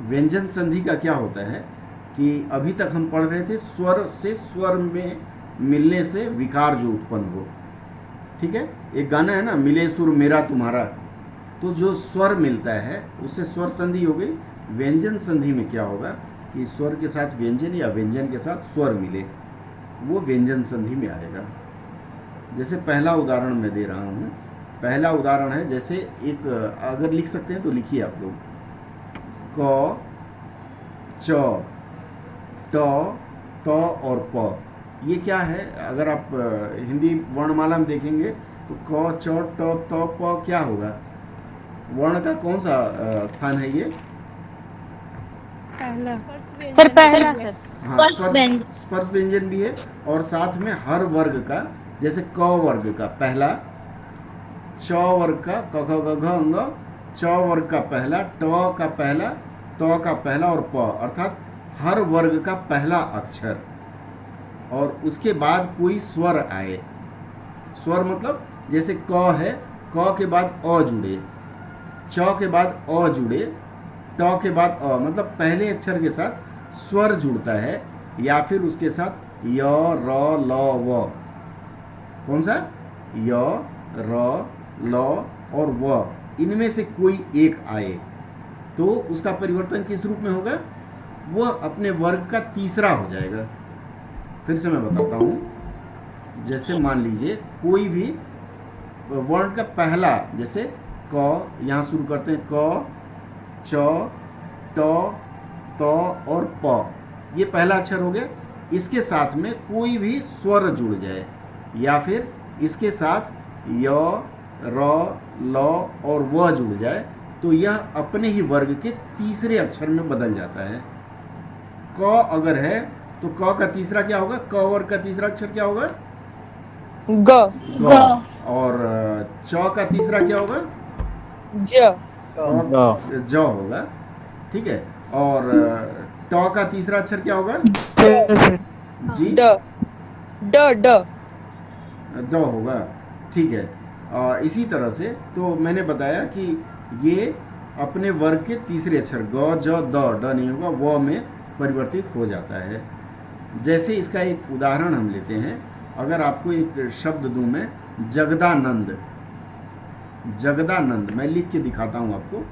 व्यंजन संधि का क्या होता है कि अभी तक हम पढ़ रहे थे स्वर से स्वर में मिलने से विकार जो उत्पन्न हो। ठीक है, एक गाना है ना, मिले सुर मेरा तुम्हारा, तो जो स्वर मिलता है उससे स्वर संधि हो गई। व्यंजन संधि में क्या होगा कि स्वर के साथ व्यंजन या व्यंजन के साथ स्वर मिले, वो व्यंजन संधि में आएगा। जैसे पहला उदाहरण मैं दे रहा हूँ। पहला उदाहरण है, जैसे एक, अगर लिख सकते हैं तो लिखिए आप लोग। क, च, ट, त और प, ये क्या है? अगर आप हिंदी वर्णमाला में देखेंगे तो क, च, ट, त, प क्या होगा? वर्ण का कौन सा स्थान है ये? पहला। स्पर्श सर व्यंजन भी पहला है। सर। हाँ, स्पर्श व्यंजन भी है, और साथ में हर वर्ग का, जैसे क वर्ग का पहला, च वर्ग का क ख ग घ अंग, च वर्ग का पहला, ट का पहला, त का पहला और प, अर्थात हर वर्ग का पहला अक्षर, और उसके बाद कोई स्वर आए। स्वर मतलब जैसे क है, क के बाद अ जुड़े, च के बाद अ जुड़े, ट के बाद अ, मतलब पहले अक्षर के साथ स्वर जुड़ता है, या फिर उसके साथ य, र, ल, व। कौन सा? य, र, ल और व, इनमें से कोई एक आए तो उसका परिवर्तन किस रूप में होगा? वह अपने वर्ग का तीसरा हो जाएगा। फिर से मैं बताता हूँ। जैसे मान लीजिए कोई भी वर्ण का पहला, जैसे क, यहाँ शुरू करते हैं क, च, ट, त और प, ये पहला अक्षर हो गया। इसके साथ में कोई भी स्वर जुड़ जाए, या फिर इसके साथ य, र, ल और व जुड़ जाए, तो यह अपने ही वर्ग के तीसरे अक्षर में बदल जाता है। क अगर है तो क का तीसरा क्या होगा? क वर्ग का तीसरा अक्षर क्या होगा? ग। ग। और च का तीसरा क्या होगा? ज। और ज होगा। ठीक है, और ट का तीसरा अक्षर क्या होगा? जी, ड। ड। ड। ड होगा। ठीक है, इसी तरह से तो मैंने बताया कि ये अपने वर्ग के तीसरे अक्षर ग, ज, द, ड नहीं होगा, व में परिवर्तित हो जाता है। जैसे इसका एक उदाहरण हम लेते हैं। अगर आपको एक शब्द दूं मैं, जगदानंद। जगदानंद मैं लिख के दिखाता हूं आपको।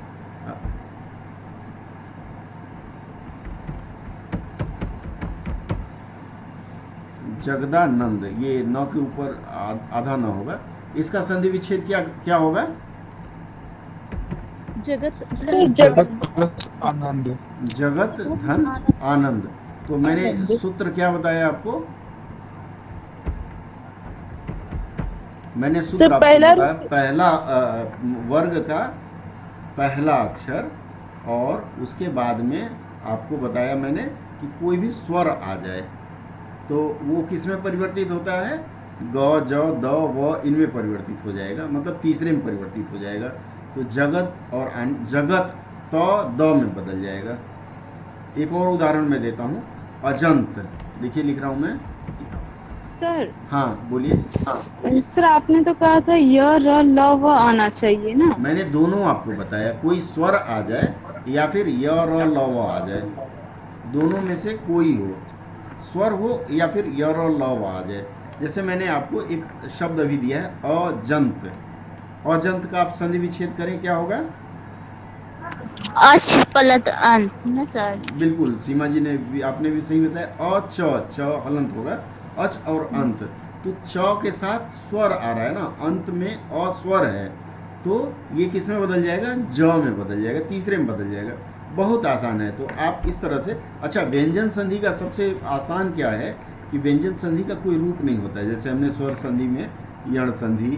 जगदानंद, ये न के ऊपर आधा न होगा। इसका संधि विच्छेद क्या क्या होगा? जगत आनंद। जगत धन आनंद। तो मैंने सूत्र क्या बताया आपको? मैंने सूत्र आपको बताया, पहला वर्ग का पहला अक्षर, और उसके बाद में आपको बताया मैंने कि कोई भी स्वर आ जाए तो वो किस में परिवर्तित होता है? ग, ज, द, व इनमें परिवर्तित हो जाएगा, मतलब तीसरे में परिवर्तित हो जाएगा। तो जगत और जगत त, द में बदल जाएगा। एक और उदाहरण मैं देता हूँ। अजंत, देखिए लिख रहा हूँ मैं। सर। हाँ बोलिए। सर आपने तो कहा था य, र, ल, व आना चाहिए ना? मैंने दोनों आपको बताया, कोई स्वर आ जाए या फिर य, र, ल, व आ जाए, दोनों में से कोई हो, स्वर हो या फिर य, र, ल, व आ जाए। जैसे मैंने आपको एक शब्द अभी दिया है, अजंत। अजंत का आप संधि विच्छेद करें, क्या होगा? अच पलत अंत ना सर? बिल्कुल, सीमा जी ने भी, आपने भी सही बताया। च हलंत होगा, अच और अंत। तो च के साथ स्वर आ रहा है ना, अंत में अस्वर है, तो ये किस में बदल जाएगा? ज में बदल जाएगा, तीसरे में बदल जाएगा। बहुत आसान है। तो आप इस तरह से, अच्छा व्यंजन संधि का सबसे आसान क्या है कि व्यंजन संधि का कोई रूप नहीं होता है। जैसे हमने स्वर संधि में यण संधि,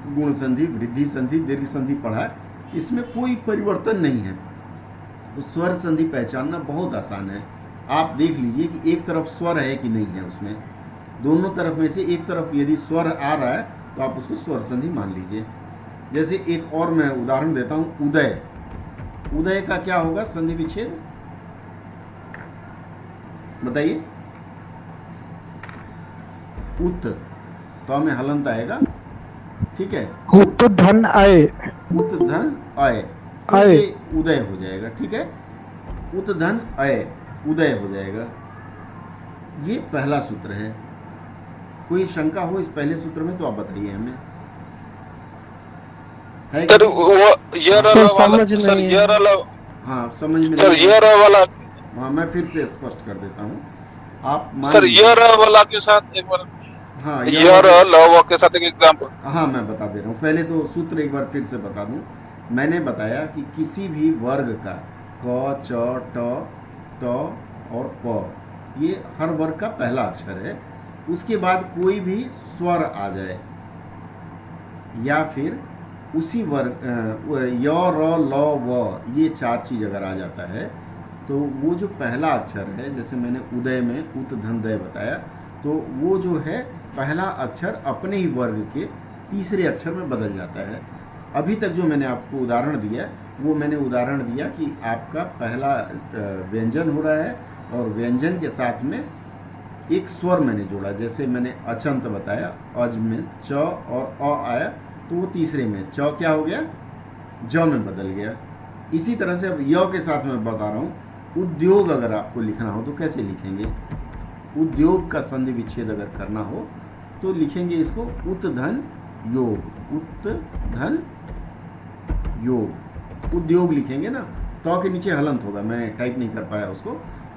गुण संधि, वृद्धि संधि, दीर्घ संधि पढ़ा है, इसमें कोई परिवर्तन नहीं है। तो स्वर संधि पहचानना बहुत आसान है। आप देख लीजिए कि एक तरफ स्वर है कि नहीं है, उसमें दोनों तरफ में से एक तरफ यदि स्वर आ रहा है तो आप उसको स्वर संधि मान लीजिए। जैसे एक और मैं उदाहरण देता हूँ, उदय। उदय का क्या होगा संधि विच्छेद? बताइए। उत, तो हमें हलंत आएगा। ठीक है, उत धन आए, उत धन आए, तो आए। ये उदय हो जाएगा। ठीक है, उत धन अय, उदय हो जाएगा। ये पहला सूत्र है। कोई शंका हो इस पहले सूत्र में तो आप बताइए हमें, है सर कि वो ये हाँ, वाला सर वाला समझ सर नहीं ये है। वाला हाँ समझ में सर नहीं ये आया। वाला हाँ मैं फिर से स्पष्ट कर देता हूँ। आप मान सर लीजिए, ये वाला के साथ एक बार हाँ ये वाला- लव के साथ एक एग्जांपल। हाँ मैं बता दे रहा हूँ। पहले तो सूत्र एक बार फिर से बता दूं। मैंने बताया कि किसी भी वर्ग का क, च, ट, त और प, ये हर वर्ग का पहला अक्षर है। उसके बाद कोई भी स्वर आ जाए या फिर उसी वर्ग य, र, ल, व, ये चार चीज अगर आ जाता है तो वो जो पहला अक्षर है, जैसे मैंने उदय में उत धन दय बताया, तो वो जो है पहला अक्षर अपने ही वर्ग के तीसरे अक्षर में बदल जाता है। अभी तक जो मैंने आपको उदाहरण दिया वो मैंने उदाहरण दिया कि आपका पहला व्यंजन हो रहा है और व्यंजन के साथ में एक स्वर मैंने जोड़ा। जैसे मैंने अचंत बताया, अज में च और अ आया तो वो तीसरे में च क्या हो गया, ज में बदल गया। इसी तरह से अब य के साथ मैं बता रहा हूँ, उद्योग अगर आपको लिखना हो तो कैसे लिखेंगे? उद्योग का संधि विच्छेद अगर करना हो तो लिखेंगे इसको उत धन योग, उत धन योग, उद्योग लिखेंगे ना। तो के नीचे हलंत होगा, मैं टाइप नहीं कर पाया उसको।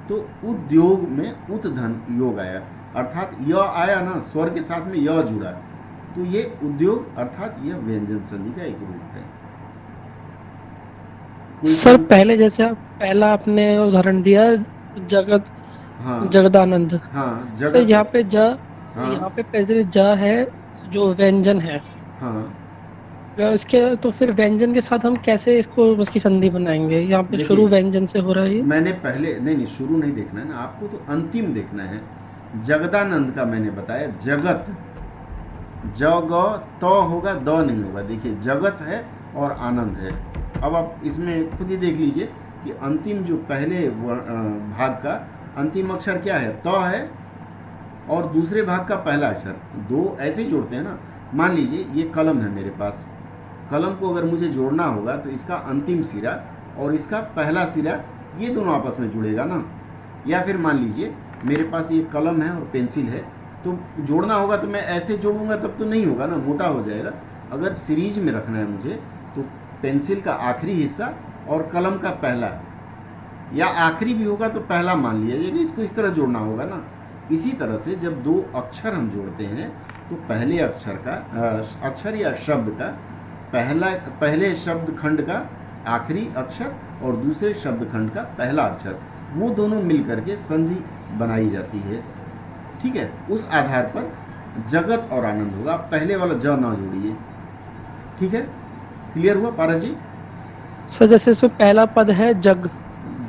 तो उद्योग में उत धन योग आया, अर्थात य आया ना, स्वर के साथ में य जुड़ा, तो ये उद्योग अर्थात यह व्यंजन संधि का एक रूप है। कोई सर पहले जैसे पहला आपने उदाहरण दिया जगत, हाँ जगदानंद। हाँ सर जगत, यहाँ पे हाँ यहाँ पे पहले ज है जो व्यंजन है, हाँ इसके तो फिर व्यंजन के साथ हम कैसे इसको उसकी संधि बनाएंगे? यहाँ पे देखिए, शुरू व्यंजन से हो रहा है ये। मैंने पहले नहीं शुरू नहीं देखना है ना आपको, तो अंतिम देखना है। जगदानंद का मैंने बताया जगत, जग तो होगा, द नहीं होगा। देखिए जगत है और आनंद है। अब आप इसमें खुद ही देख लीजिए कि अंतिम जो पहले भाग का अंतिम अक्षर क्या है, त है, और दूसरे भाग का पहला अक्षर, दो ऐसे ही जोड़ते हैं ना। मान लीजिए ये कलम है मेरे पास, कलम को अगर मुझे जोड़ना होगा तो इसका अंतिम सिरा और इसका पहला सिरा ये दोनों आपस में जुड़ेगा ना। या फिर मान लीजिए मेरे पास ये कलम है और पेंसिल है, तो जोड़ना होगा तो मैं ऐसे जोड़ूंगा तब तो नहीं होगा ना, मोटा हो जाएगा। अगर सीरीज में रखना है मुझे तो पेंसिल का आखिरी हिस्सा और कलम का पहला, या आखिरी भी होगा तो पहला मान लिया जाएगा, इसको इस तरह जोड़ना होगा ना। इसी तरह से जब दो अक्षर हम जोड़ते हैं तो पहले अक्षर का अक्षर या शब्द का पहले शब्द खंड का आखिरी अक्षर और दूसरे शब्द खंड का पहला अक्षर, वो दोनों मिल करके संधि बनाई जाती है। ठीक है, उस आधार पर जगत और आनंद होगा। आप पहले वाला ज ना जोड़िए। ठीक है, क्लियर हुआ पारस जी? सर जैसे इसमें पहला पद है जग,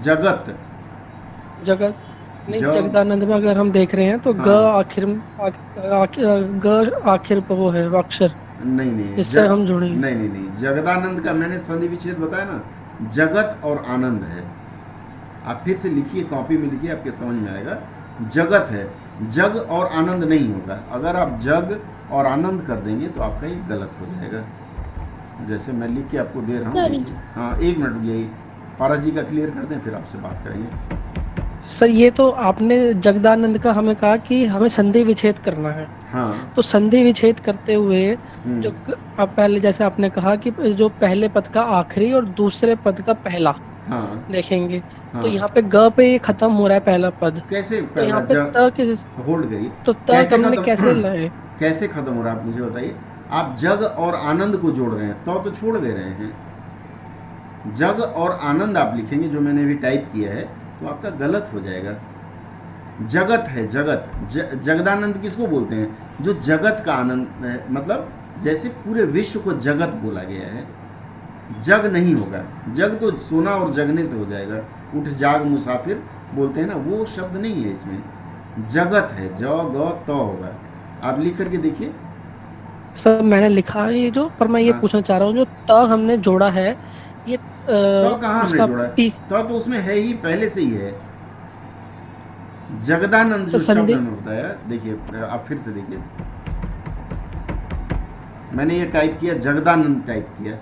जगत, जगत नहीं, ज- जगदानंद में अगर हम देख रहे हैं तो ग हाँ। आखिर ग आखिर पर वो है अक्षर, नहीं नहीं इससे हम जुड़ेंगे। नहीं जगदानंद का मैंने संधि विच्छेद बताया ना, जगत और आनंद है। आप फिर से लिखिए, कॉपी में लिखिए, आपके समझ में आएगा। जगत है, जग और आनंद नहीं होगा। अगर आप जग और आनंद कर देंगे तो आपका ये गलत हो जाएगा। जैसे मैं लिख के आपको दे रहा हूँ। हाँ एक मिनट रुकिए, पारस जी का क्लियर कर दें फिर आपसे बात करेंगे। सर ये तो आपने जगदानंद का हमें कहा कि हमें संधि विच्छेद करना है, हाँ तो संधि विच्छेद करते हुए हम्म, जो आप पहले जैसे आपने कहा कि जो पहले पद का आखिरी और दूसरे पद का पहला हाँ देखेंगे, हाँ। तो यहाँ पे ग पे ये खत्म हो रहा है पहला पद, कैसे तो यहाँ पे त किस, होल्ड करिए, तो त हमने कैसे लाए? कैसे खत्म हो रहा है आप मुझे बताइए। आप जग और आनंद को जोड़ रहे हैं तो छोड़ दे रहे हैं। जग और आनंद आप लिखेंगे जो मैंने अभी टाइप किया है तो आपका गलत हो जाएगा। जगत है, जगत, जगदानंद किसको बोलते हैं? जो जगत का आनंद है, मतलब जैसे पूरे विश्व को जगत बोला गया है। जग नहीं होगा, जग तो सोना और जगने से हो जाएगा। उठ जाग मुसाफिर बोलते हैं ना, वो शब्द नहीं है इसमें। जगत है, ज ग त होगा। आप लिख करके देखिए। सर मैंने लिखा है ये जो, पर मैं ये हाँ। पूछना चाह रहा हूँ जो त हमने जोड़ा है ये तो कहाँ हमने उसका जोड़ा है? तीस तो उसमें है ही, पहले से ही है। जगदानंद जो तो शब्द संधि- मैंने बताया, देखिए आप फिर से देखिए, मैंने ये टाइप किया, जगदानंद टाइप किया।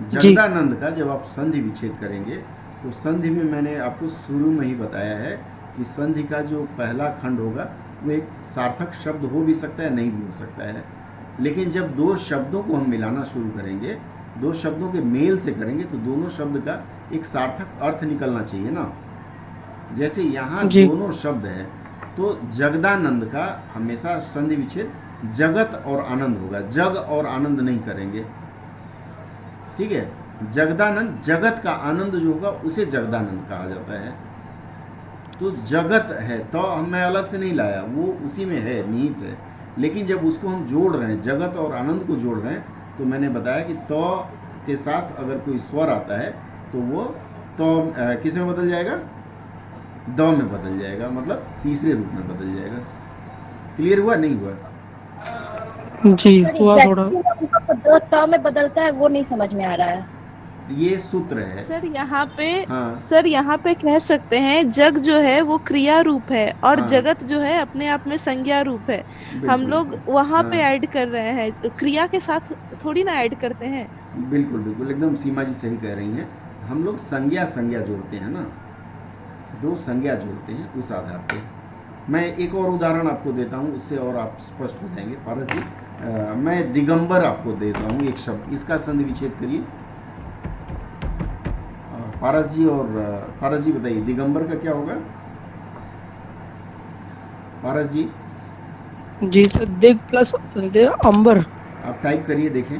जी। जगदानंद का जब आप संधि विच्छेद करेंगे तो संधि में मैंने आपको शुरू में ही बताया है कि संधि का जो पहला खंड होगा वो एक सार्थक शब्द हो भी सकता है, नहीं भी हो सकता है। लेकिन जब दो शब्दों को हम मिलाना शुरू करेंगे, दो शब्दों के मेल से करेंगे, तो दोनों शब्द का एक सार्थक अर्थ निकलना चाहिए ना। जैसे यहाँ जी। दोनों शब्द है, तो जगदानंद का हमेशा संधि विच्छेद जगत और आनंद होगा, जग और आनंद नहीं करेंगे, ठीक है। जगदानंद, जगत का आनंद जो होगा उसे जगदानंद कहा जाता है। तो जगत है तो मैं अलग से नहीं लाया, वो उसी में है, निहित है। लेकिन जब उसको हम जोड़ रहे हैं, जगत और आनंद को जोड़ रहे हैं, तो मैंने बताया कि तो के साथ अगर कोई स्वर आता है तो वो तो किस में बदल जाएगा, द में बदल जाएगा, मतलब तीसरे रूप में बदल जाएगा। क्लियर हुआ, नहीं हुआ? जी हुआ थोड़ा। दो त में बदलता है वो नहीं समझ में आ रहा है। ये सूत्र है। सर हाँ यहाँ पे कह सकते हैं जग जो है वो क्रिया रूप है और हाँ। जगत जो है अपने आप में संज्ञा रूप है। हम बिल्कुल। लोग वहाँ पे हाँ। ऐड कर रहे हैं, क्रिया के साथ थोड़ी ना ऐड करते हैं। बिल्कुल बिल्कुल, एकदम सीमा जी सही कह रही हैं। हम लोग संज्ञा जोड़ते हैं ना, दो संज्ञा जोड़ते हैं उस आधार पे। मैं एक और उदाहरण आपको देता हूँ, उससे और आप स्पष्ट हो जाएंगे। पारस जी, मैं दिगंबर आपको देता हूँ एक शब्द, इसका संधि विच्छेद करिए। पारस जी, और पारस जी बताइए दिगंबर का क्या होगा? पारस जी जी तो दिग प्लस अंबर। आप टाइप करिए, देखें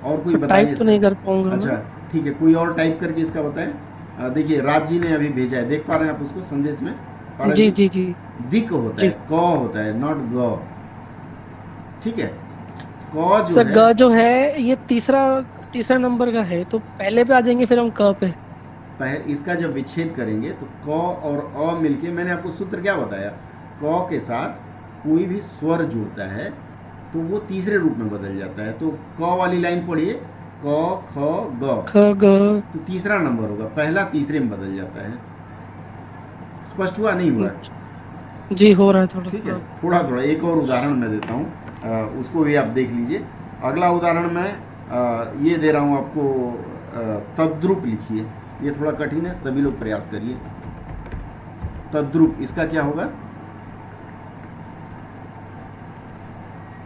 और कोई सर बताइए। टाइप तो नहीं कर पाऊंगा अच्छा मैं। ठीक है, कोई और टाइप करके इसका बताएं। देखिए राज जी ने अभी भेजा है, देख पा रहे हैं आप उसको संदेश में? पारस जी जी जी दिक होता जी। है, क होता है, नॉट ग, ठीक है। क जो सर है, ग जो है ये तीसरा नंबर का है, तो पहले पे आ जाएंगे फिर हम क पे। इसका जब विच्छेद करेंगे तो क और अ मिलके, मैंने आपको सूत्र क्या बताया, क के साथ कोई भी स्वर जुड़ता है तो वो तीसरे रूप में बदल जाता है। तो क वाली लाइन पढ़िए, क ख ग, ख ग। तो तीसरा नंबर होगा, पहला तीसरे में बदल जाता है। स्पष्ट हुआ, नहीं हुआ? जी हो रहा है थोड़ा ठीक है, थोड़ा। थोड़ा एक और उदाहरण मैं देता हूँ, उसको भी आप देख लीजिए। अगला उदाहरण मैं ये दे रहा हूँ आपको, तद्रुप लिखिए। ये थोड़ा कठिन है, सभी लोग प्रयास करिए। तद्रुप, इसका क्या होगा?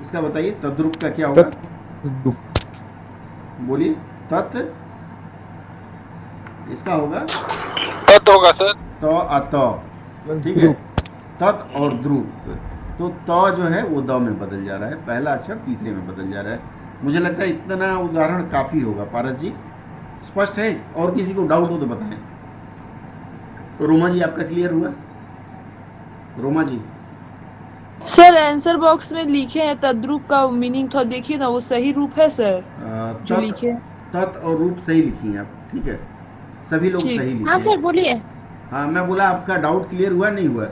इसका बताइए, तद्रुप का क्या होगा? बोलिए, तत्, इसका होगा तत् होगा सर। त अत, ठीक है, तत् और ध्रुव। तो त जो है वो द में बदल जा रहा है, पहला अक्षर तीसरे में बदल जा रहा है। मुझे लगता है इतना उदाहरण काफी होगा। पारस जी स्पष्ट है? और किसी को डाउट हो तो बताएं। रोमा जी आपका क्लियर हुआ? रोमा जी, सर आंसर बॉक्स में लिखे हैं तद्रूप का मीनिंग थोड़ा देखिए ना, वो सही रूप है सर जो लिखे हैं। तत् और रूप सही लिखी हैं आप, ठीक है, सभी लोग ठीक। सही लिखे हाँ हैं। सर बोलिए। हाँ, मैं बोला आपका डाउट क्लियर हुआ, नहीं हुआ?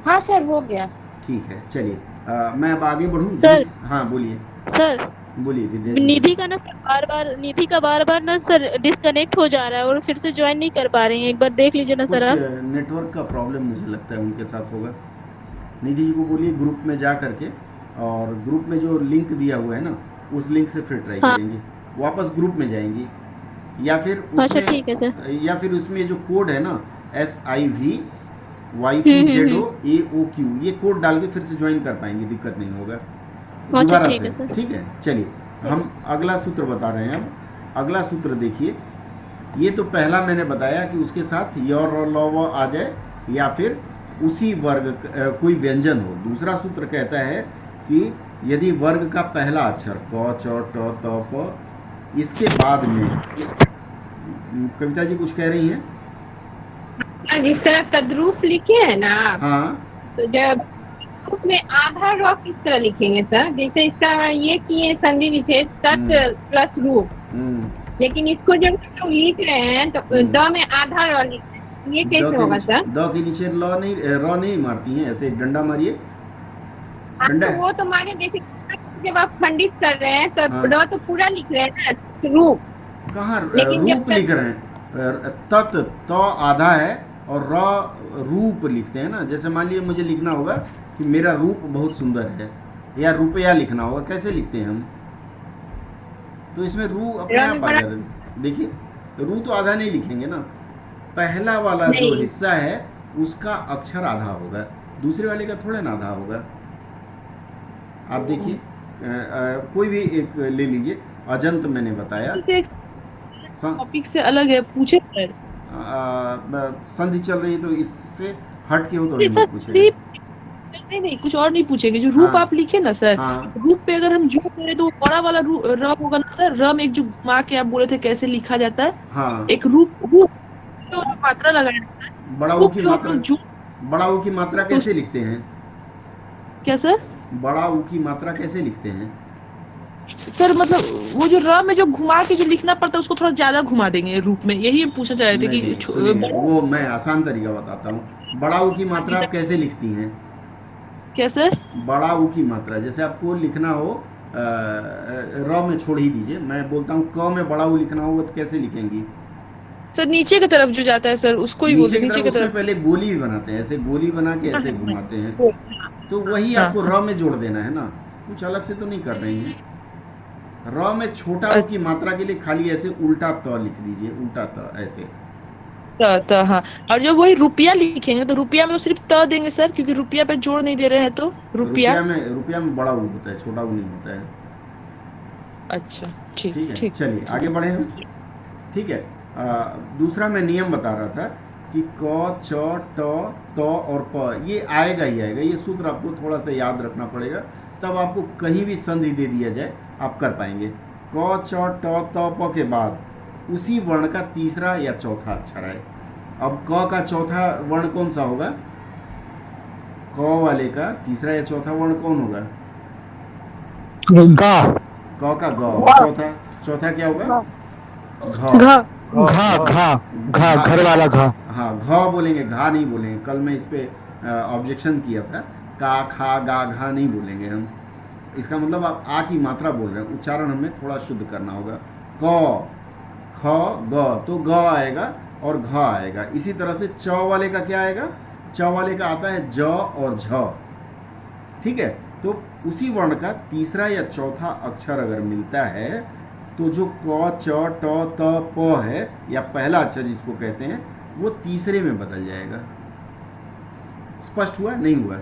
हाँ सर हो गया। ठीक है, चलिए मैं अब आगे बढ़ूँ। सर। हाँ बोलिए, सर बोलिए विद्या जी। निधि का ना सर निधि का बार बार ना सर डिस्कनेक्ट हो जा रहा है और फिर से ज्वाइन नहीं कर पा रही हैं। एक बार देख लीजिए ना कुछ सर आप। नेटवर्क का प्रॉब्लम मुझे लगता है उनके साथ होगा। निधि जी को बोलिए ग्रुप में जा करके, और ग्रुप में जो लिंक दिया हुआ है ना, उस लिंक से फिर ट्राई हाँ। करेंगे, वापस ग्रुप में जाएंगी, या फिर अच्छा ठीक है सर। या फिर उसमें जो कोड है ना SIVYPZOAOQ, ये कोड डाल के फिर से ज्वाइन कर पाएंगे, दिक्कत नहीं होगा अच्छा दोबारा ठीक है से। सर। ठीक है, चलिए हम अगला सूत्र बता रहे हैं। अब अगला सूत्र देखिए, ये तो पहला मैंने बताया कि उसके साथ य र ल व आ जाए या फिर उसी वर्ग कोई व्यंजन हो। दूसरा सूत्र कहता है कि यदि वर्ग का पहला अक्षर क च ट त प, इसके बाद में, कविता जी कुछ कह रही हैं? जिस तरह तद्रूप लिखे हैं ना, हाँ, तो जब उसमें आधा र किस तरह लिखेंगे सर? जैसे इसका ये किए संधि विच्छेद तत् प्लस रूप, लेकिन इसको जब हम लोग लिख रहे हैं तो द में आधा र लिख रहे हैं, ये कैसे होगा सर? द के नीचे र नहीं मारती हैं, ऐसे डंडा मारिए। हाँ, डंडा, तो वो तो माने जैसे जब आप खंडित कर रहे हैं तो हाँ। र तो पूरा लिख रहे हैं ना, रूप। कहाँ लेकिन जब रूप लिख रहे हैं? तत् तो आधा है और र रूप लिखते हैं ना। जैसे मान लीजिए मुझे लिखना होगा कि मेरा रूप बहुत सुंदर है, या रुपया लिखना होगा, कैसे लिखते हैं हम? तो इसमें रू अपने आप आ जाता है। देखिए, रू तो आधा नहीं लिखेंगे ना, पहला वाला जो नहीं। हिस्सा है उसका अक्षर आधा होगा, दूसरे वाले का थोड़ा ना आधा होगा। आप देखिए, कोई भी एक ले लीजिए, अजंत मैंने बताया, टॉपिक से अलग है, पूछे सर। संधि चल रही है तो इससे हट के हो तो नहीं नहीं सर, पूछेंगे। नहीं कुछ और नहीं पूछेंगे। जो रूप हाँ। आप लिखे ना सर, हाँ। रूप पे अगर हम जोड़ करें तो वो बड़ा वाला र होगा ना सर। र में एक जो घुमा के आप बोले थे कैसे लिखा जाता है, हाँ, एक रूप जो मात्रा लगाया जाता है, बड़ा ऊ रूप की जो हम मात्रा, लोग जो बड़ा ऊ की मात्रा कैसे लिखते हैं? क्या सर? बड़ा ऊ की मात्रा कैसे लिखते हैं? सर मतलब वो जो र में जो घुमा के जो लिखना पड़ता है उसको थोड़ा ज्यादा घुमा देंगे रूप में, यही हम पूछना चाह रहे थे नहीं, कि नहीं, सुनिए, बड़ा- वो मैं आसान तरीका बताता हूँ। बड़ा ऊ की मात्रा आप कैसे लिखती हैं? क्या सर? बड़ा ऊ की मात्रा जैसे आपको लिखना हो, र में छोड़ ही दीजिए, मैं बोलता हूँ क में बड़ा ऊ लिखना होगा तो कैसे लिखेंगी? सर नीचे की तरफ जो जाता है सर उसको ही बोलते हैं, नीचे की उसमें तरफ। पहले गोली भी बनाते हैं, ऐसे गोली बना के ऐसे घुमाते हैं, तो वही आपको र में जोड़ देना है ना, कुछ अलग से तो नहीं कर रही हैं। र में छोटा ऊ की मात्रा के लिए खाली ऐसे उल्टा त लिख दीजिए, उल्टा त ऐसे। हाँ, और जब वही रुपया लिखेंगे तो रुपया में तो सिर्फ त देंगे सर, क्योंकि रुपया पे जोड़ नहीं दे रहे हैं तो रुपया। रुपया में बड़ा ऊ होता है, छोटा ऊ नहीं होता है। अच्छा ठीक ठीक है, ठीक। चलिए आगे बढ़े हम। ठीक है, दूसरा मैं नियम बता रहा था कि क, च, ट, त और प ये आएगा ही आएगा। ये सूत्र आपको थोड़ा सा याद रखना पड़ेगा, तब आपको कहीं भी संधि दे दिया जाए आप कर पाएंगे। क, च, ट, त, प के बाद उसी वर्ण का तीसरा या चौथा अक्षर है। अब क का चौथा वर्ण कौन सा होगा? क वाले का तीसरा या चौथा वर्ण कौन होगा? घ क का ग, चौथा क्या होगा? घ। घर वाला घ। हाँ, घ बोलेंगे, घा नहीं बोलेंगे। कल मैं इस पे ऑब्जेक्शन किया था, का, खा, गा, घा नहीं बोलेंगे हम। इसका मतलब आप आ की मात्रा बोल रहे हैं, उच्चारण हमें थोड़ा शुद्ध करना होगा। क, ख, ग, तो ग आएगा और घ आएगा। इसी तरह से च वाले का क्या आएगा? च वाले का आता है ज और झ। ठीक है, तो उसी वर्ण का तीसरा या चौथा अक्षर अगर मिलता है तो जो क, च, ट, त, प है या पहला अक्षर जिसको कहते हैं वो तीसरे में बदल जाएगा। स्पष्ट हुआ? नहीं हुआ?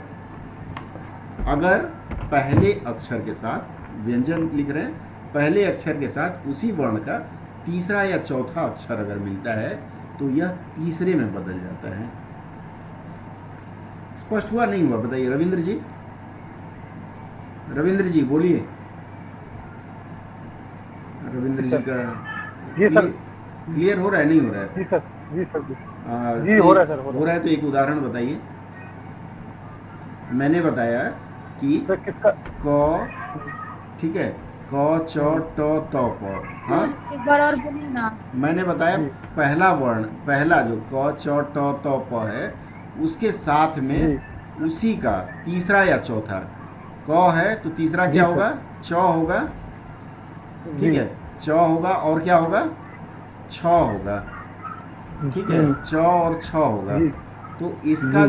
अगर पहले अक्षर के साथ व्यंजन लिख रहे हैं, पहले अक्षर के साथ उसी वर्ण का तीसरा या चौथा अक्षर अगर मिलता है तो यह तीसरे में बदल जाता है। स्पष्ट हुआ? नहीं हुआ? बताइए रविंद्र जी। रविंद्र जी बोलिए। रविंद्र जी का जी सर। क्लियर हो रहा है? नहीं हो रहा है? जी सर, जी सर, जी हो रहा है सर, हो रहा है। तो एक उदाहरण बताइए। मैंने बताया कि सर किसका? क, ठीक है, क, च, ट, त, प। हाँ, एक बार और बोलिए ना। मैंने बताया पहला वर्ण, पहला जो क, च, ट, त, प है उसके साथ में उसी का तीसरा या चौथा। क है तो तीसरा क्या होगा? च होगा। ठीक है, च होगा और क्या होगा? छ होगा। ठीक है, च और छ होगा। तो इसका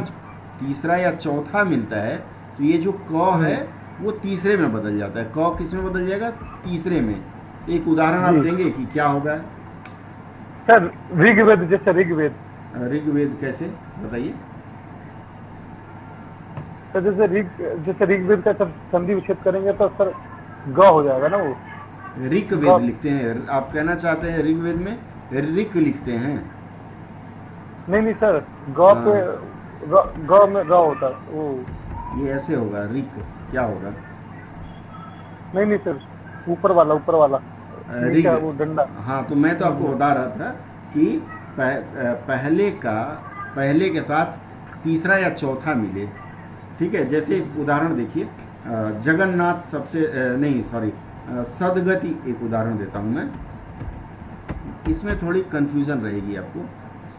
तीसरा या चौथा मिलता है तो ये जो क है वो तीसरे में बदल जाता है। क किस में बदल जाएगा? तीसरे में। एक उदाहरण आप देंगे कि क्या होगा? सर ऋग्वेद, जैसे ऋग्वेद। ऋग्वेद कैसे बताइए? सर जैसे ऋग्वेद का जब संधि विच्छेद करेंगे तो सर ग हो जाएगा ना वो। ऋग्वेद लिखते हैं आप? कहना चाहते हैं ऋग्वेद में ऋक लिखते हैं? नहीं सर, ग पे ग में ग होता है वो। ये ऐसे होगा, ऋक क्या होगा? नहीं सर, ऊपर वाला ऋग। वो डंडा। हाँ, तो मैं तो आपको बता रहा था कि पहले के साथ तीसरा या चौथा मिले। ठीक है, जैसे एक उदाहरण देखिए, जगन्नाथ सदगति एक उदाहरण देता हूँ मैं। इसमें थोड़ी कंफ्यूजन रहेगी आपको।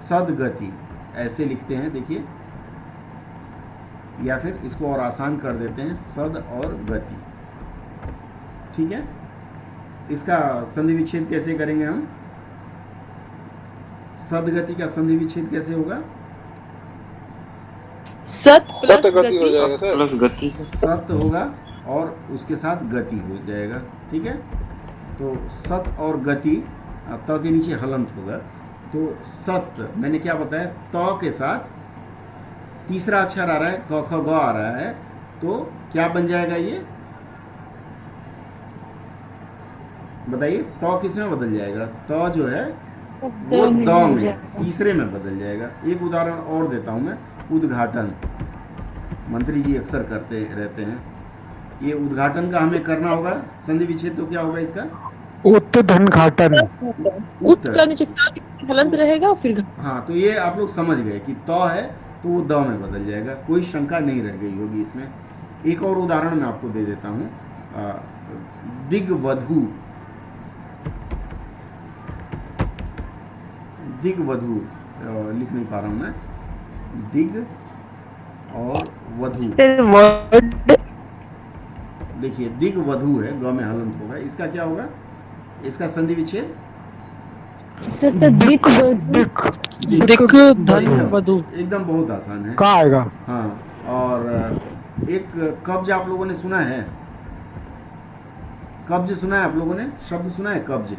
सदगति ऐसे लिखते हैं, देखिए, या फिर इसको और आसान कर देते हैं, सद और गति। ठीक है, इसका संधि विच्छेद कैसे करेंगे हम? सदगति का संधि विच्छेद कैसे होगा? सत प्लस गति हो जाएगा सर। प्लस गति। सत होगा और उसके साथ गति हो जाएगा। ठीक है, तो सत और गति त के नीचे हलंत होगा। तो सत मैंने क्या बताया, त के साथ तीसरा अक्षर आ रहा है, क ख ग आ रहा है, तो क्या बन जाएगा ये बताइए? त किस में बदल जाएगा? त जो है वो द में, तीसरे में बदल जाएगा। एक उदाहरण और देता हूं मैं, उद्घाटन। मंत्री जी अक्सर करते रहते हैं। ये उद्घाटन का हमें करना होगा, संधि विच्छेद तो क्या होगा इसका? उत्घाटन। उत का नीचे का हलंत रहेगा और फिर हाँ, तो ये आप लोग समझ गए कि त है तो वो द में बदल जाएगा, कोई शंका नहीं रह गई होगी इसमें। एक और उदाहरण मैं आपको दे देता हूँ, दिग्वधू। दिग्वधू लिख नहीं पा रहा हूँ मैं, दिग और वधू। देखिए दिग्वधू है, ग में हलंत होगा, इसका क्या होगा? इसका संधि विच्छेद दिक धन वधु। एकदम बहुत आसान है। कहाँ आएगा? हाँ, और एक कब्ज आप लोगों ने सुना है? कब्ज सुना है आप लोगों ने? शब्द सुना है कब्ज?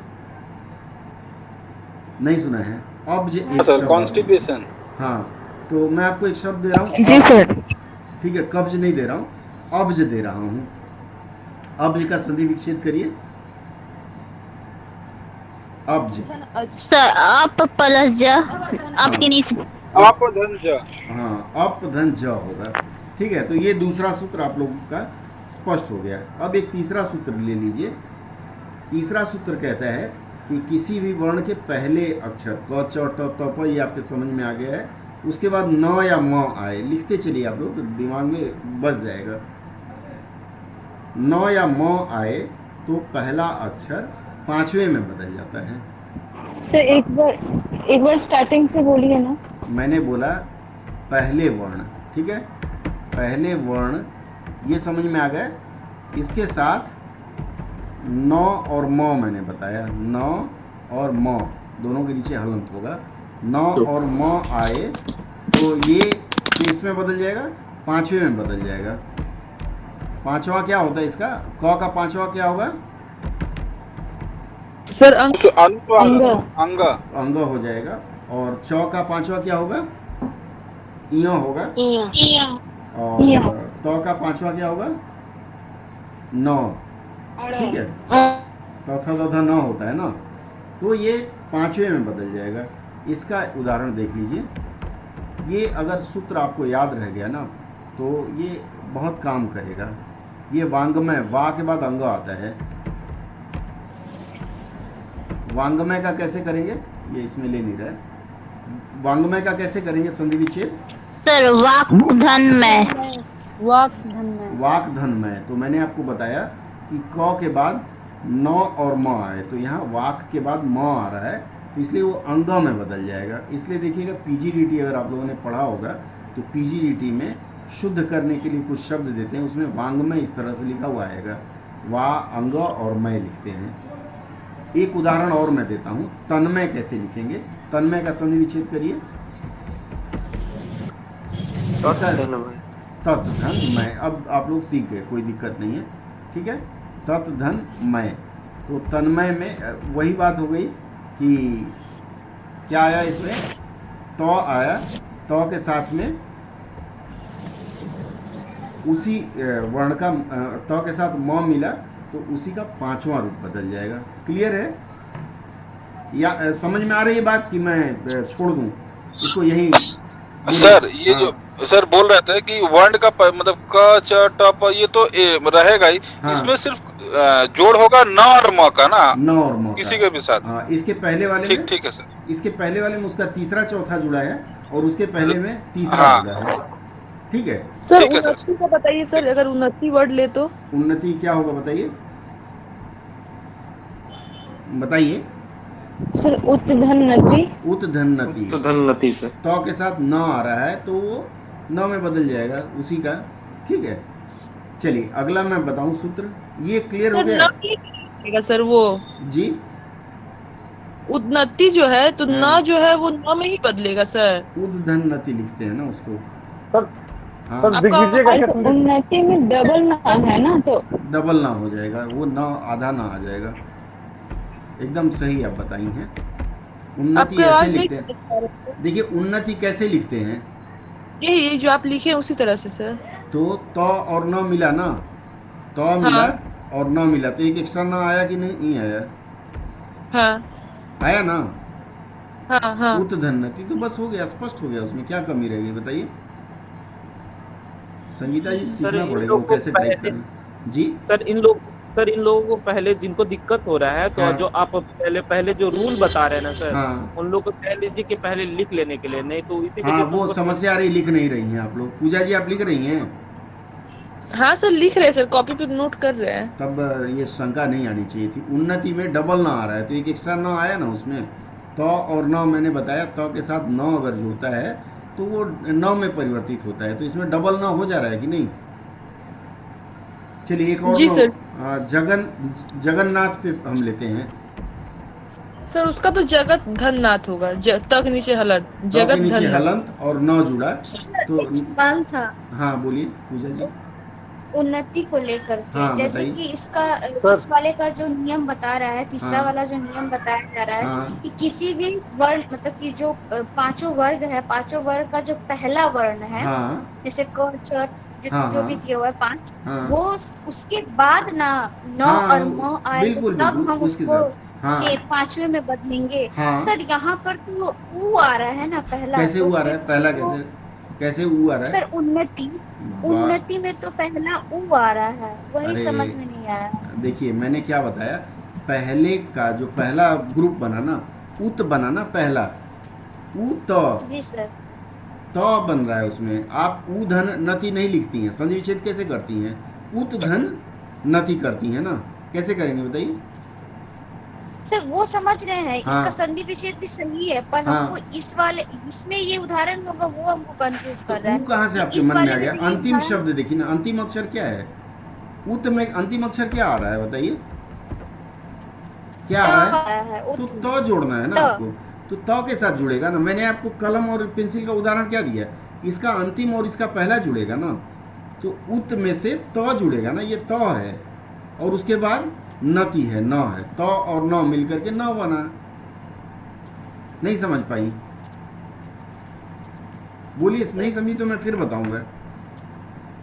नहीं सुना है? अब्ज एक सर, शब्द है। कॉन्स्टिपेशन। हाँ, तो मैं आपको एक शब्द दे रहा हूँ। जी सर। ठीक है, कब्ज नहीं दे रहा हूँ, अब्ज दे रहा हूँ। अब्ज का संधि विच्छेद करिए। अब्ज। सर आप प्लस ज आपके नीचे आप धन ज। हाँ, अप धन ज होगा। ठीक है, तो ये दूसरा सूत्र आप लोगों का स्पष्ट हो गया। अब एक तीसरा सूत्र ले लीजिए। तीसरा सूत्र कहता है कि किसी भी वर्ण के पहले अक्षर क च ट त प, ये आपके समझ में आ गया है, उसके बाद न या म आए, लिखते चलिए आप लोग, तो दिमाग में बस जाएगा। न या म आए तो पहला अक्षर पांचवें में बदल जाता है। सर एक बार स्टार्टिंग से बोलिए ना। मैंने बोला पहले वर्ण, ठीक है, पहले वर्ण, ये समझ में आ गया। इसके साथ न और म मैंने बताया, न और म दोनों के नीचे हलंत होगा। न और म आए तो ये किसमें बदल जाएगा? पांचवें में बदल जाएगा। पांचवा क्या होता है इसका? क का पांचवा क्या होगा? सर अंक अंग। अंग हो जाएगा। और च का पांचवा क्या होगा? इय होगा। और त का पांचवा क्या होगा? न। ठीक है, तो थ द ध न होता है ना, तो ये पांचवें में बदल जाएगा। इसका उदाहरण देख लीजिए। ये अगर सूत्र आपको याद रह गया ना तो ये बहुत काम करेगा। ये वांगमय, वा के बाद अंग आता है। वांगमय का कैसे करेंगे? ये इसमें ले नहीं रहा है। वांगमय का कैसे करेंगे संधि विच्छेद? सर वाक धन में वाक धन में। तो मैंने आपको बताया कि क के बाद न और म आए, तो यहाँ वाक के बाद म आ रहा है, तो इसलिए वो अंग में बदल जाएगा। इसलिए देखिएगा पीजीडीटी अगर आप लोगों ने पढ़ा होगा तो पीजीडीटी में शुद्ध करने के लिए कुछ शब्द देते हैं, उसमें वांगमय इस तरह से लिखा हुआ आएगा, वा अंग और मय लिखते हैं। एक उदाहरण और मैं देता हूँ, तन्मय कैसे लिखेंगे? तन्मय का संधि विच्छेद करिए। तत् धन मय। अब आप लोग सीख गए, कोई दिक्कत नहीं है, ठीक है। तत् धन मय, तो तन्मय में वही बात हो गई कि क्या आया इसमें? तो आया, तो के साथ में उसी वर्ण का तो के साथ म मिला तो उसी का पांचवा रूप बदल जाएगा। क्लियर है या समझ में आ रही है बात कि मैं छोड़ दूं इसको यही? सर ये जो सर बोल रहे थे कि वर्ण का मतलब क च ट प ये तो रहेगा ही। हाँ। इसमें सिर्फ जोड़ होगा न और म का ना, न और म किसी के भी साथ। हाँ, इसके पहले वाले में ठीक है सर। इसके पहले वाले में उसका तीसरा चौथा जुड़ा है और उसके पहले में तीसरा हाँ। जुड़ा है, ठीक है। सर ठीक है सर। उन्नति का बताइए सर, अगर उन्नति वर्ड ले तो उन्नति क्या होगा बताइए, बताइए। सर उत्धन्नति। उत्धन्नति। उत्धन्नति से तो के साथ न आ रहा है तो वो न में बदल जाएगा उसी का, ठीक है। चलिए अगला मैं बताऊं सूत्र, ये क्लियर हो सर गया? न लिखेगा सर वो जी, उन्नति जो है तो हाँ। न जो है वो न में ही बदलेगा सर। उद्धन्नति लिखते हैं ना उसको। सर हाँ, सर दिग्विजय का क्या संदेश? उन्नति में डबल ना है ना, तो डबल ना हो जाएगा, वो न आधा ना आ जाएगा। एकदम सही आप बताई हैं। उन्नति आपकी आवाज ऐसे नहीं लिखते हैं। समझ पा रहे थे। देखिए उन्नति कैसे लिखते हैं, ये जो आप लिखे हैं उसी तरह से सर। तो त और न मिला ना, त मिला हाँ और न मिला, तो एक एक्स्ट्रा न आया कि नहीं आया? हाँ आया ना। हाँ हाँ। उत धन्नति, तो बस हो गया, स्पष्ट हो गया, उसमें क्या कमी रह गई बताइए। संगीता जी सर सीखना इन पड़ेगा वो लोग को कैसे टाइप पहले करना। जी सर इन लोगों को पहले जिनको दिक्कत हो रहा है, तो हाँ जो आप पहले जो रूल बता रहे हैं ना सर, हाँ उन लोग को कह लीजिए कि पहले लिख लेने के लिए, नहीं तो इसी हाँ, वजह से वो उनको समस्या आ रही, लिख नहीं रही हैं आप लोग। पूजा जी आप लिख रही हैं, हाँ सर लिख रहे हैं सर, कॉपी पे नोट कर रहे हैं। तब ये शंका नहीं आनी चाहिए थी। उन्नति में डबल ना आ रहा है, तो एक एक्स्ट्रा न आया ना उसमें। तो और न मैंने बताया, तो के साथ न अगर जुड़ता है तो वो न में परिवर्तित होता है, तो इसमें डबल न हो जा रहा है कि नहीं। चलिए एक और जी सर। जगन्नाथ पे हम लेते हैं। सर उसका तो जगत धननाथ होगा, तक नीचे हलंत, तो के जगत नीचे धननाथ। हलंत और न जुड़ा तो एक सवाल था हाँ बोलिए पूजा जी। उन्नति को लेकर के, हाँ, जैसे बताइए। कि इस वाले का जो नियम बता रहा है, तीसरा हाँ। वाला जो नियम बताया जा रहा है हाँ। कि किसी भी वर्ण, मतलब कि जो पांचों वर्ग है, पांचों वर्ग का जो पहला वर्ण है, हाँ जैसे क च हाँ जो भी हाँ दिया हुआ है 5, हाँ वो उसके बाद ना न हाँ, और म आए, बिल्कुल तब बिल्कुल हम उसके उसको साथ। हाँ पांचवे में बदलेंगे। हाँ। सर यहाँ पर तो ऊ आ रहा है ना पहला, कैसे तो हुआ रहा फिर है पहला, उसको कैसे हुआ रहा है? सर उन्नति वाह। में तो पहला ऊ आ रहा है, वही अरे समझ में नहीं आया। देखिए मैंने क्या बताया, पहले का जो पहला ग्रुप बना ना, उत बना ना पहला, उ त जी सर। बन रहा है उसमें। आप उ धन नति नहीं लिखती हैं, संधि विच्छेद कैसे करती हैं? उत धन नति करती हैं ना, कैसे करेंगे बताइए। सर वो समझ रहे हैं, हाँ। इसका संधि विच्छेद भी सही है, पर हाँ। हमको इसमें ये उदाहरण होगा, वो हमको कंफ्यूज तो कर रहा उ है कहाँ से कि आपके इस मन में वाले आ गया? भी ये अंतिम उदाहरण- शब्द देखिए ना, अंतिम अक्षर क्या है? उत में अंतिम अक्षर क्या आ रहा है बताइए, क्या आ रहा है? तो त जोड़ना है ना त। आपको, तो त के साथ जुड़ेगा ना। मैंने आपको कलम और पेंसिल का उदाहरण क्या दिया, इसका अंतिम और इसका पहला जुड़ेगा ना, तो उत में से त जुड़ेगा ना, ये त है और उसके बाद नति है, न है, त और न मिलकर के न बना। नहीं समझ पाई? बोलिए, नहीं समझी तो मैं फिर बताऊंगा।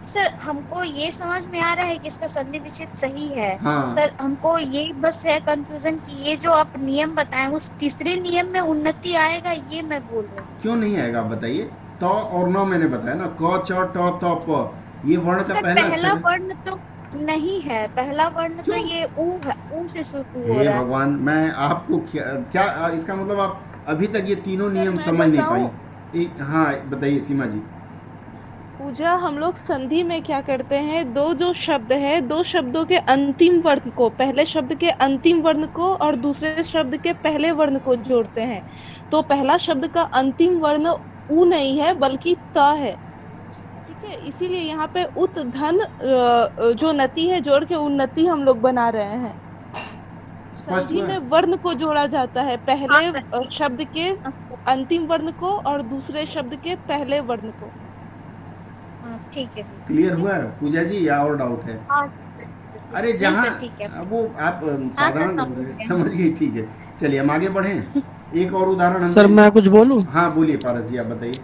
सर हमको ये समझ में आ रहा है कि इसका संधि विच्छेद सही है। हाँ। सर हमको ये बस है कंफ्यूजन कि ये जो आप नियम बताएं, उस तीसरे नियम में उन्नति आएगा, ये मैं बोल रही हूँ। क्यों नहीं आएगा आप बताइए। त और न मैंने बताया ना, क च ट त प, ये वर्ण का सर पहला पहला अक्षर है। वर्ण तो नहीं है, पहला वर्ण तो ये ऊ है, ऊ से शुरू हो हे रहा है। भगवान, मैं आपको क्या इसका मतलब आप अभी तक ये तीनों नियम मैं समझ नहीं बताऊं? पाई। हाँ बताइए सीमा जी। पूजा, हम लोग संधि में क्या करते हैं, दो जो शब्द है, दो शब्दों के अंतिम वर्ण को, पहले शब्द के अंतिम वर्ण को और दूसरे शब्द के पहले वर्ण को जोड़ते हैं। तो पहला शब्द का अंतिम वर्ण उ नहीं है बल्कि त है, ठीक है। इसीलिए यहाँ पे उत धन जो नति है जोड़ के उन्नति हम लोग बना रहे हैं। स्पष्ट संधि हुआ? में वर्ण को जोड़ा जाता है, पहले हाँ, शब्द के अंतिम वर्ण को और दूसरे शब्द के पहले वर्ण को। हाँ, ठीक है। क्लियर हुआ पूजा जी या और डाउट है? हाँ, सर, अरे नहीं, जहाँ सर, ठीक है। वो आप हाँ, सर, साधारण समझ गई, ठीक है। चलिए हम आगे बढ़ें, एक और उदाहरण हम सर मैं कुछ बोलूं? हाँ बोलिए पारस जी, आप बताइए।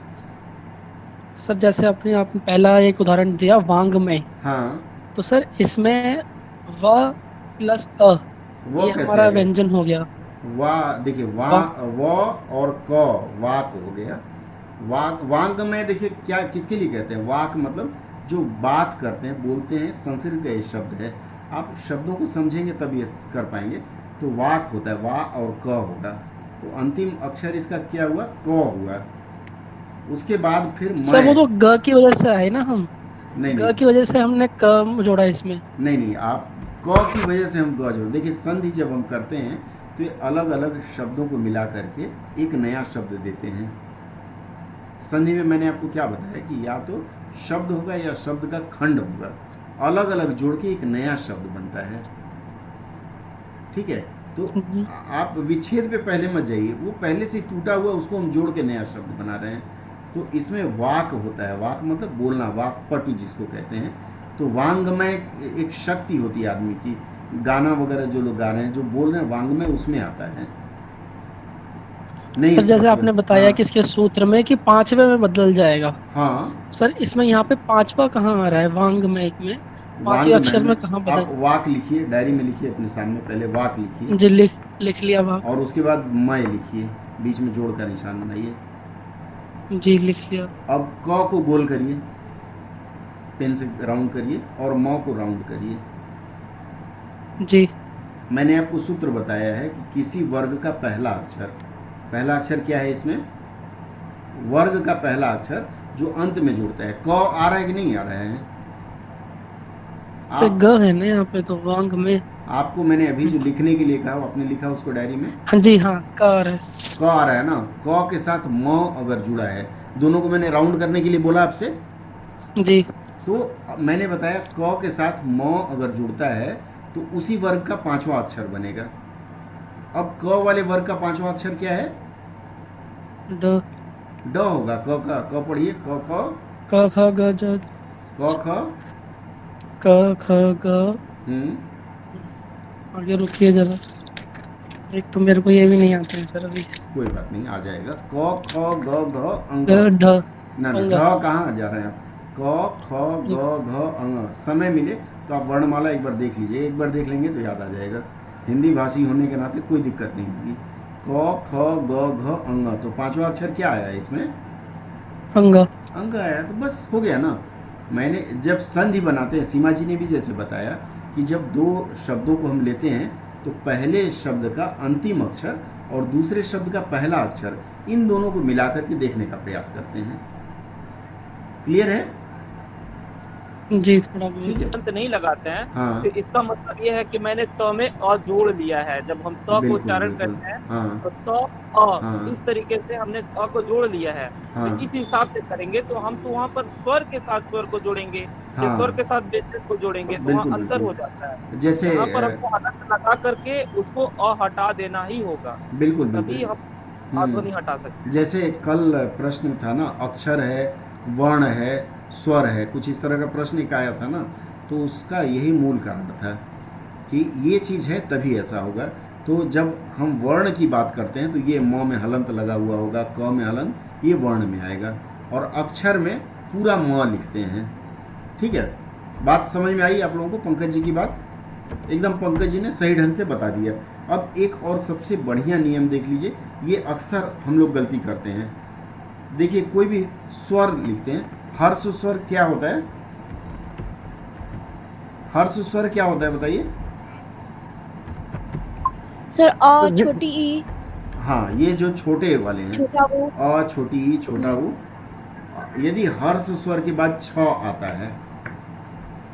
सर जैसे आपने पहला एक उदाहरण दिया वांग में, हाँ तो सर इसमें व प्लस अ, वो ये कैसे हमारा आ गया? व्यंजन हो गया। वाह, देखिए व और क, वाक हो गया। वांग में देखिए क्या किसके लिए कहते हैं? वाक मतलब जो बात करते हैं, बोलते हैं, संस्कृत ये शब्द है। आप शब्दों को समझेंगे तब ये कर पाएंगे। तो वाक होता है, वा और क होगा, तो अंतिम अक्षर इसका क्या हुआ? क हुआ। उसके बाद फिर सर वो मैं, तो ग की वजह से है ना, हम नहीं ग नहीं की वजह से हमने क जोड़ा इसमें। नहीं, आप क की वजह से हम ग जोड़। देखिए संधि जब हम करते हैं तो ये अलग अलग शब्दों को मिला करके एक नया शब्द देते हैं। संधि में मैंने आपको क्या बताया कि या तो शब्द होगा या शब्द का खंड होगा, अलग अलग जोड़ के एक नया शब्द बनता है, ठीक है। तो आप विच्छेद पे पहले मत जाइए, वो पहले से टूटा हुआ उसको हम जोड़ के नया शब्द बना रहे हैं। तो इसमें वाक होता है, वाक मतलब बोलना, वाक पटु जिसको कहते हैं। तो वांग में एक शक्ति होती है आदमी की गाना वगैरह जो लोग गा रहे हैं, जो बोल रहे हैं वांग्मय, उसमें आता है। नहीं सर जैसे आपने बताया हाँ, कि इसके सूत्र में कि 5वें में बदल जाएगा, हाँ सर इसमें यहाँ पे 5वां कहाँ आ रहा है वांग में? एक में 5वें अक्षर में कहाँ आप बदल? वाक लिखिए, डायरी में लिखिए अपने सामने, पहले वाक लिखिए जी लिख लिया वाक। और उसके बाद मय लिखिए, बीच में जोड़ का निशान बनाइए। जी लिख लिया। अब क को गोल करिए, पेन से राउंड करिए, और म को राउंड करिए। जी मैंने आपको सूत्र बताया है कि किसी वर्ग का पहला अक्षर क्या है इसमें? वर्ग का पहला अक्षर जो अंत में जुड़ता है। क आ रहा है कि नहीं आ रहा है? सर ग है ना यहाँ पे, तो वांग में। आपको मैंने अभी जो लिखने के लिए कहा, आपने लिखा उसको डायरी में? हाँ जी, हाँ क आ रहा है। क आ रहा है ना? क के साथ म अगर जुड़ा है, दोनों को मैंने राउंड करने के लिए बोला आपसे जी, तो मैंने बताया क के साथ म अगर जुड़ता है तो उसी वर्ग का 5वां अक्षर बनेगा। अब क वाले वर्ग का 5वां अक्षर क्या है? ड ड होगा। क पढ़िए, क ख ग ज क ख क ख ग। आगे रुकिए जरा, एक तो मेरे को ये भी नहीं आता है सर अभी। कोई बात नहीं, आ जाएगा। क ख ग घ अंग। ढ ना ढ कहाँ जा रहे हैं आप? क ख ग घ अंग। समय मिले तो आप वर्णमाला एक बार देख लीजिए, एक बार देख लेंगे तो याद आ जाएगा। हिंदी भाषी होने के नाते कोई दिक्कत नहीं होगी। क ख ग घ अंग, तो 5वां अक्षर क्या आया इसमें? अंग आया, तो बस हो गया ना। मैंने जब संधि बनाते हैं, सीमा जी ने भी जैसे बताया कि जब दो शब्दों को हम लेते हैं तो पहले शब्द का अंतिम अक्षर और दूसरे शब्द का पहला अक्षर, इन दोनों को मिलाकर के देखने का प्रयास करते हैं। क्लियर है? जी थोड़ा बहुत। अंत नहीं लगाते हैं। हाँ। तो इसका मतलब ये है कि मैंने त में अ जोड़ लिया है। जब हम त को उच्चारण करते हैं हाँ। तो त अ, इस तरीके से हमने अ को जोड़ लिया है। हाँ। तो इस हिसाब से करेंगे तो हम तो वहाँ पर स्वर के साथ स्वर को जोड़ेंगे, हाँ। स्वर के साथ व्यंजन को जोड़ेंगे, तो वहाँ अंतर हो जाता है। जैसे यहाँ पर हमको अलग लगा करके उसको अ हटा देना ही होगा, बिल्कुल तभी हम ध्वनि हटा सकते। जैसे कल प्रश्न था ना, अक्षर है, वर्ण है, स्वर है, कुछ इस तरह का प्रश्न एक आया था ना, तो उसका यही मूल कारण था कि ये चीज़ है तभी ऐसा होगा। तो जब हम वर्ण की बात करते हैं तो ये म में हलंत लगा हुआ होगा, क में हलंत, ये वर्ण में आएगा, और अक्षर में पूरा म लिखते हैं। ठीक है, बात समझ में आई आप लोगों को? पंकज जी की बात एकदम, पंकज जी ने सही ढंग से बता दिया। अब एक और सबसे बढ़िया नियम देख लीजिए, ये अक्सर हम लोग गलती करते हैं। देखिए, कोई भी स्वर लिखते हैं, हर्ष स्वर क्या होता है? हर्ष स्वर क्या होता है बताइए? सर अ छोटी ई। हाँ, ये जो छोटे वाले हैं, छोटा ऊ, अ छोटी ई छोटा ऊ। यदि हर्ष स्वर के बाद छ आता है,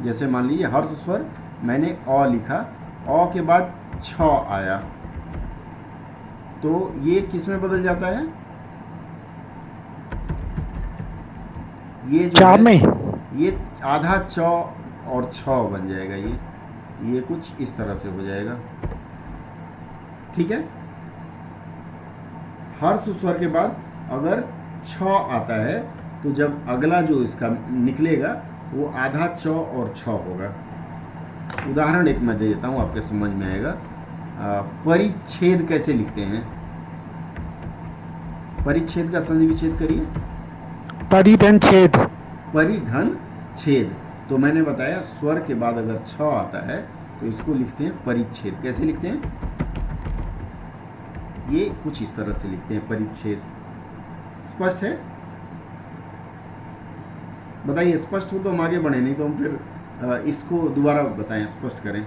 जैसे मान लीजिए हर्ष स्वर मैंने अ लिखा, अ के बाद छ आया, तो ये किस में बदल जाता है? ये जो क्या है, में? ये आधा च और छ बन जाएगा। ये कुछ इस तरह से हो जाएगा। ठीक है, हर्ष स्वर के बाद अगर छ आता है तो जब अगला जो इसका निकलेगा वो आधा च और छ होगा। उदाहरण एक मैं दे देता हूँ, आपके समझ में आएगा। परिच्छेद कैसे लिखते हैं? परिच्छेद का संधि विच्छेद करिए। परिधन छेद। परिधन छेद, तो मैंने बताया स्वर के बाद अगर छ आता है तो इसको लिखते हैं परिच्छेद। कैसे लिखते हैं? ये कुछ इस तरह से लिखते हैं, परिच्छेद। स्पष्ट है? बताइए, स्पष्ट हो तो हम आगे बढ़े, नहीं तो हम फिर इसको दोबारा बताएं, स्पष्ट करें।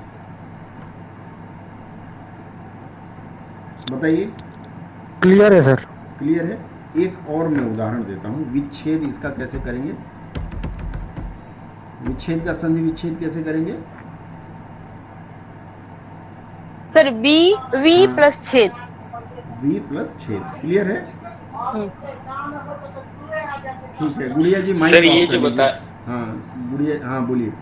बताइए। क्लियर है सर? क्लियर है। एक और मैं उदाहरण देता हूँ, विच्छेद इसका कैसे करेंगे? विच्छेद का संधि विच्छेद कैसे करेंगे? सर वी प्लस छेद। वी प्लस छेद। क्लियर है? ठीक है, गुड़िया जी माइक सर ऑफ ये कर जो लीजिए। बता हाँ गुड़िया, हाँ बोलिए।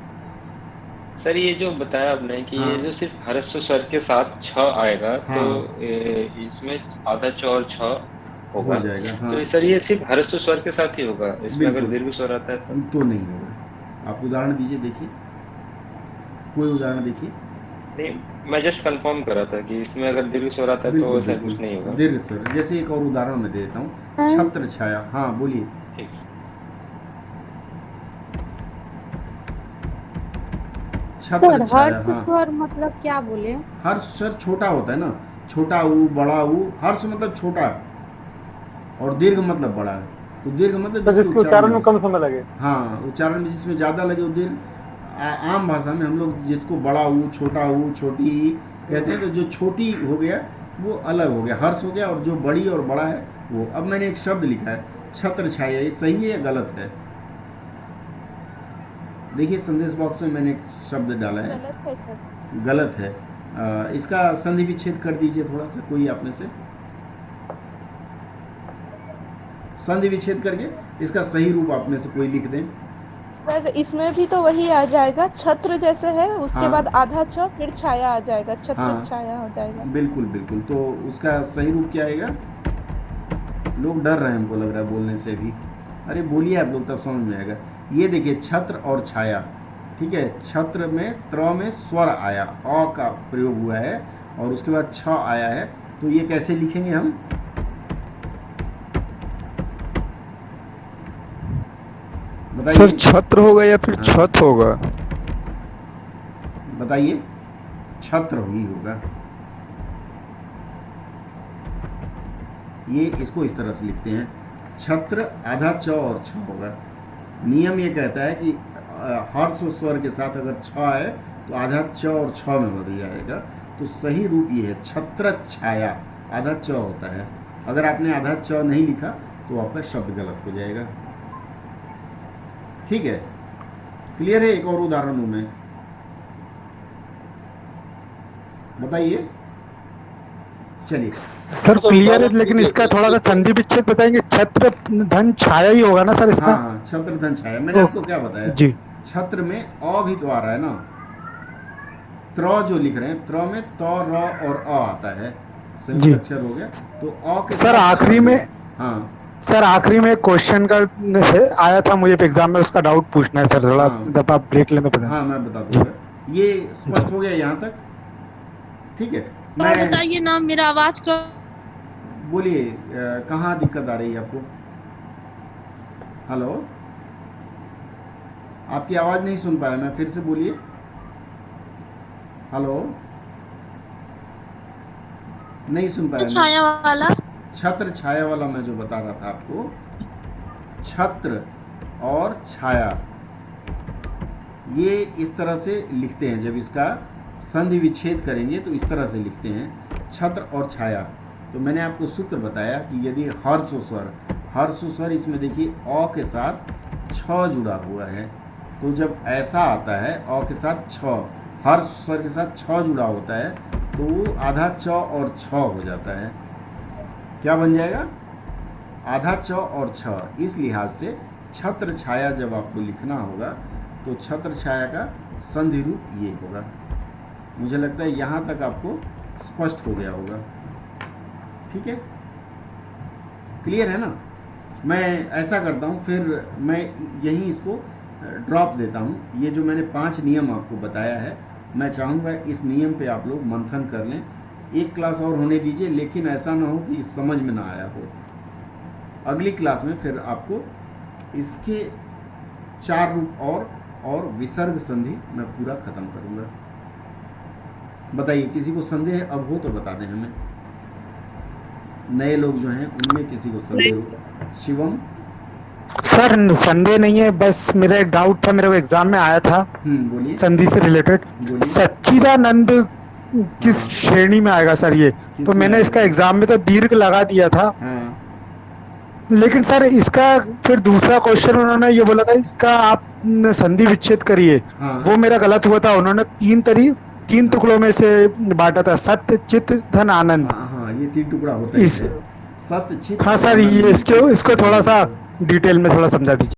सर ये जो बताया आपने कि हाँ। ये जो सिर्फ ह्रस्व स्वर के साथ छ आएगा, हाँ। तो इसमें आधा च और छ होगा, हो जाएगा। हाँ। तो सर ये सिर्फ ह्रस्व स्वर के साथ ही होगा, इसमें अगर बिल्कुल। दीर्घ स्वर आता है तो नहीं होगा। आप उदाहरण दीजिए, देखिए, कोई उदाहरण देखिए। नहीं, मैं जस्ट कंफर्म कर रहा था कि इसमें अगर दीर्घ स्वर आता है तो बिल्कुल ऐसा बिल्कुल कुछ नहीं होगा। दीर्घ स्वर, जैसे एक और उदाहरण मैं देता हूँ, छत्र छाया। हाँ बोलिए। ठीक। छत्र सर छाया, हर्ष हाँ। स्वर मतलब क्या बोले? हर्ष स्वर छोटा होता है ना, छोटा ऊ बड़ा ऊ, हर्ष मतलब छोटा और दीर्घ मतलब बड़ा है। तो दीर्घ मतलब तो जिसके जिसके उच्चारण में कम समय लगे। हाँ, उच्चारण में जिसमें ज़्यादा लगे वो दीर्घ। आम भाषा में हम लोग जिसको बड़ा ऊ, छोटा ऊ, छोटी ई कहते हैं, तो जो छोटी हो गया वो अलग हो गया, हर्ष हो गया, और जो बड़ी और बड़ा है वो। अब मैंने एक शब्द लिखा है छत्र छाया, ये सही है या गलत है? देखिए संदेश बॉक्स में मैंने एक शब्द डाला है, गलत है सर। गलत है। इसका संधि विच्छेद कर दीजिए थोड़ा सा, कोई आप में से संधि विच्छेद करके इसका सही रूप आप में से कोई लिख दें। सर इसमें भी तो वही आ जाएगा, छत्र जैसे है उसके हाँ। बाद आधा छ फिर छाया आ जाएगा, छत्र हाँ। छाया हो जाएगा। बिल्कुल बिल्कुल, तो उसका सही रूप क्या आएगा? लोग डर रहे हैं, हमको लग रहा है बोलने से भी। अरे बोलिए आप लोग, तब समझ में आएगा। ये देखिए छत्र और छाया, ठीक है। छत्र में त्र में स्वर आया, अ का प्रयोग हुआ है, और उसके बाद छ आया है, तो ये कैसे लिखेंगे हम? सर छत्र होगा या फिर छत होगा? बताइए। छत्र ही होगा। ये इसको इस तरह से लिखते हैं, छत्र आधा च और छ होगा। नियम ये कहता है कि हर्ष और स्वर के साथ अगर छ आए तो आधा च और छ में बदल जाएगा। तो सही रूप ये है छत्र छाया, आधा च होता है। अगर आपने आधा च नहीं लिखा तो आपका शब्द गलत हो जाएगा। ठीक है, क्लियर है? एक और उदाहरण दूं मैं, बताइए। चलिए सर क्लियर है, लेकिन इसका थोड़ा सा संधि विच्छेद बताएंगे। छत्र धन छाया ही होगा ना सर इसका? हाँ, छत्र धन छाया। मैंने आपको क्या बताया जी। छत्र में अ भी तो आ रहा है ना, त्र जो लिख रहे हैं, त्र में त र और अ आता है, जी। संयुक्त अक्षर हो गया, तो अ के सर साथ आखिरी में, हाँ सर आखिरी में क्वेश्चन का आया था मुझे एग्जाम में, उसका डाउट पूछना है सर, थोड़ा जब आप ब्रेक लें तो बता। हाँ मैं बता दूंगा। ये स्पष्ट हो गया यहाँ तक? ठीक है, मैं बताइए ना, मेरा आवाज का बोलिए। कहाँ दिक्कत आ रही है आपको? हेलो, आपकी आवाज नहीं सुन पाया मैं, फिर से बोलिए। हेलो, नहीं सुन पाया मैं। छाया वाला, छत्र छाया वाला मैं जो बता रहा था आपको, छत्र और छाया ये इस तरह से लिखते हैं। जब इसका संधि विच्छेद करेंगे तो इस तरह से लिखते हैं, छत्र और छाया। तो मैंने आपको सूत्र बताया कि यदि हर्ष स्वर, इसमें देखिए अ के साथ छ जुड़ा हुआ है, तो जब ऐसा आता है अ के साथ छ, हर्ष स्वर के साथ छ जुड़ा होता है, तो वो आधा च और छ हो जाता है। क्या बन जाएगा? आधा च और छ। इस लिहाज से छत्र छाया जब आपको लिखना होगा तो छत्र छाया का संधि रूप ये होगा। मुझे लगता है यहाँ तक आपको स्पष्ट हो गया होगा। ठीक है, क्लियर है ना? मैं ऐसा करता हूँ, फिर मैं यहीं इसको ड्रॉप देता हूँ। ये जो मैंने 5 नियम आपको बताया है, मैं चाहूँगा इस नियम पे आप लोग मंथन कर लें। एक क्लास और होने दीजिए, लेकिन ऐसा ना हो कि समझ में ना आया हो। अगली क्लास में फिर आपको इसके 4 रूप और विसर्ग संधि मैं पूरा खत्म करूँगा। बताइए, किसी को संदेह अब हो तो बता दें हमें। नए लोग जो हैं उनमें किसी को संदेह हो? शिवम? सर संदेह नहीं है, बस मेरा एक डाउट था, मेरे को एग्जाम में आया था बोलिए। संधि से रिलेटेड, सच्चिदानंद किस श्रेणी में आएगा सर ये? तो मैंने इसका एग्जाम में तो दीर्घ लगा दिया था, लेकिन सर इसका फिर दूसरा क्वेश्चन उन्होंने ये बोला था इसका आप संधि विच्छेद करिए, वो मेरा गलत हुआ था। उन्होंने 3 टुकड़ों में से बांटा था, सत्य चित्त धन आनंद। हाँ, ये 3 टुकड़ा होता है। सत्य चित्त। हाँ सर, ये इसको थोड़ा सा डिटेल में थोड़ा समझा दीजिए।